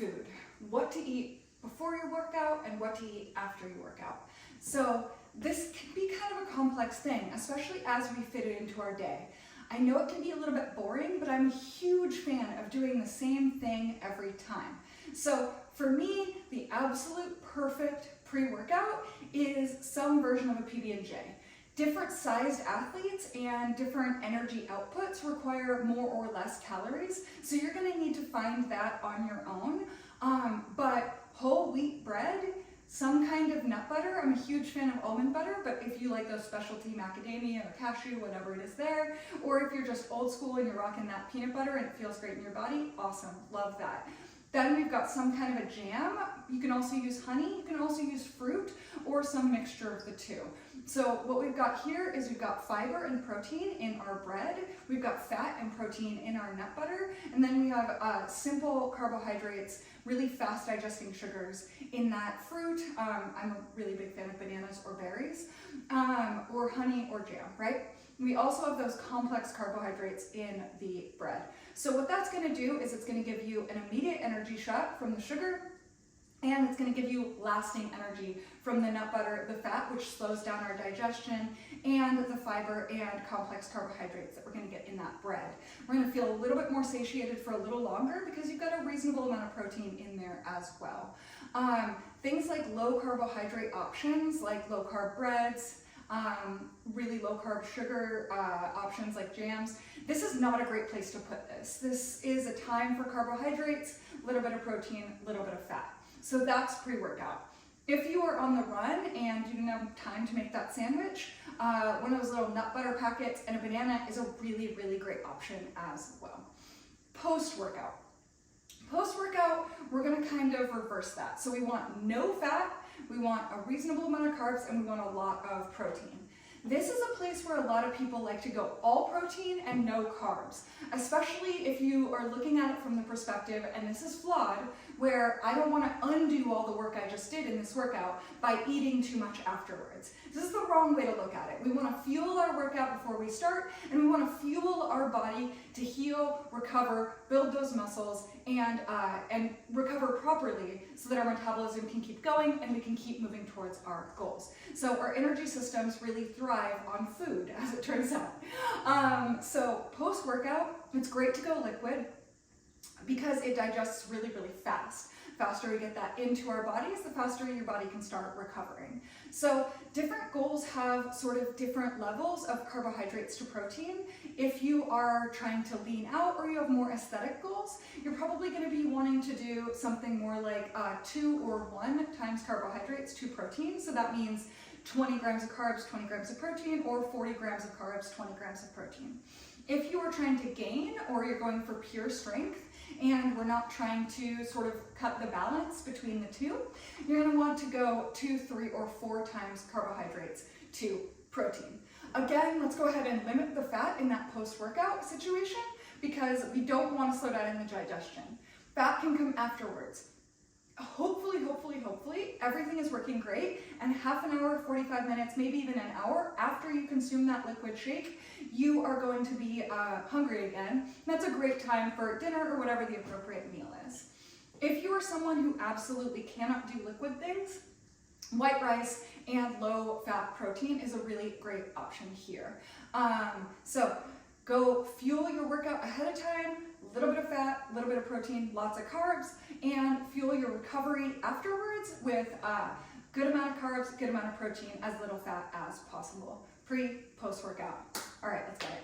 food. What to eat before your workout and what to eat after you work out. So this can be kind of a complex thing, especially as we fit it into our day. I know it can be a little bit boring, but I'm a huge fan of doing the same thing every time. So for me, the absolute perfect pre-workout is some version of a PB&J. Different sized athletes and different energy outputs require more or less calories, so you're going to need to find that on your own. But whole wheat bread, some kind of nut butter. I'm a huge fan of almond butter, but if you like those specialty macadamia or cashew, whatever it is there, or if you're just old school and you're rocking that peanut butter and it feels great in your body, awesome, love that. Then we've got some kind of a jam. You can also use honey, you can also use fruit, or some mixture of the two. So what we've got here is we've got fiber and protein in our bread, we've got fat and protein in our nut butter, and then we have simple carbohydrates, really fast digesting sugars in that fruit. I'm a really big fan of bananas or berries, or honey or jam, right? We also have those complex carbohydrates in the bread. So what that's going to do is it's going to give you an immediate energy shot from the sugar, and it's going to give you lasting energy from the nut butter, the fat, which slows down our digestion, and the fiber and complex carbohydrates that we're going to get in that bread. We're going to feel a little bit more satiated for a little longer because you've got a reasonable amount of protein in there as well. Things like low carbohydrate options, like low carb breads, really low carb sugar options like jams. This is not a great place to put this. This is a time for carbohydrates, a little bit of protein, a little bit of fat. So that's pre-workout. If you are on the run and you didn't have time to make that sandwich, one of those little nut butter packets and a banana is a really, really great option as well. Post-workout. Post-workout, we're going to kind of reverse that. So we want no fat, we want a reasonable amount of carbs, and we want a lot of protein. This is a place where a lot of people like to go all protein and no carbs, especially if you are looking at it from the perspective, and this is flawed, where I don't want to undo all the work I just did in this workout by eating too much afterwards. This is the wrong way to look at it. We want to fuel our workout before we start, and we want to fuel our body to heal, recover, build those muscles, and recover properly so that our metabolism can keep going and we can keep moving towards our goals. So our energy systems really thrive on food, as it turns out. So post-workout, it's great to go liquid because it digests really, really fast. The faster we get that into our bodies, the faster your body can start recovering. So different goals have sort of different levels of carbohydrates to protein. If you are trying to lean out or you have more aesthetic goals, you're probably going to be wanting to do something more like 2 or 1 times carbohydrates to protein. So that means 20 grams of carbs, 20 grams of protein, or 40 grams of carbs, 20 grams of protein. If you are trying to gain or you're going for pure strength, and we're not trying to sort of cut the balance between the two, you're going to want to go 2, 3, or 4 times carbohydrates to protein. Again, let's go ahead and limit the fat in that post-workout situation because we don't want to slow down in the digestion. Fat can come afterwards. Hopefully, everything is working great, and half an hour, 45 minutes, maybe even an hour after you consume that liquid shake, you are going to be hungry again. That's a great time for dinner or whatever the appropriate meal is. If you are someone who absolutely cannot do liquid things, white rice and low-fat protein is a really great option here. So go fuel your workout ahead of time, a little bit of fat, a little bit of protein, lots of carbs, and fuel your recovery afterwards with good amount of carbs, good amount of protein, as little fat as possible. Pre, post-workout. All right, let's get it.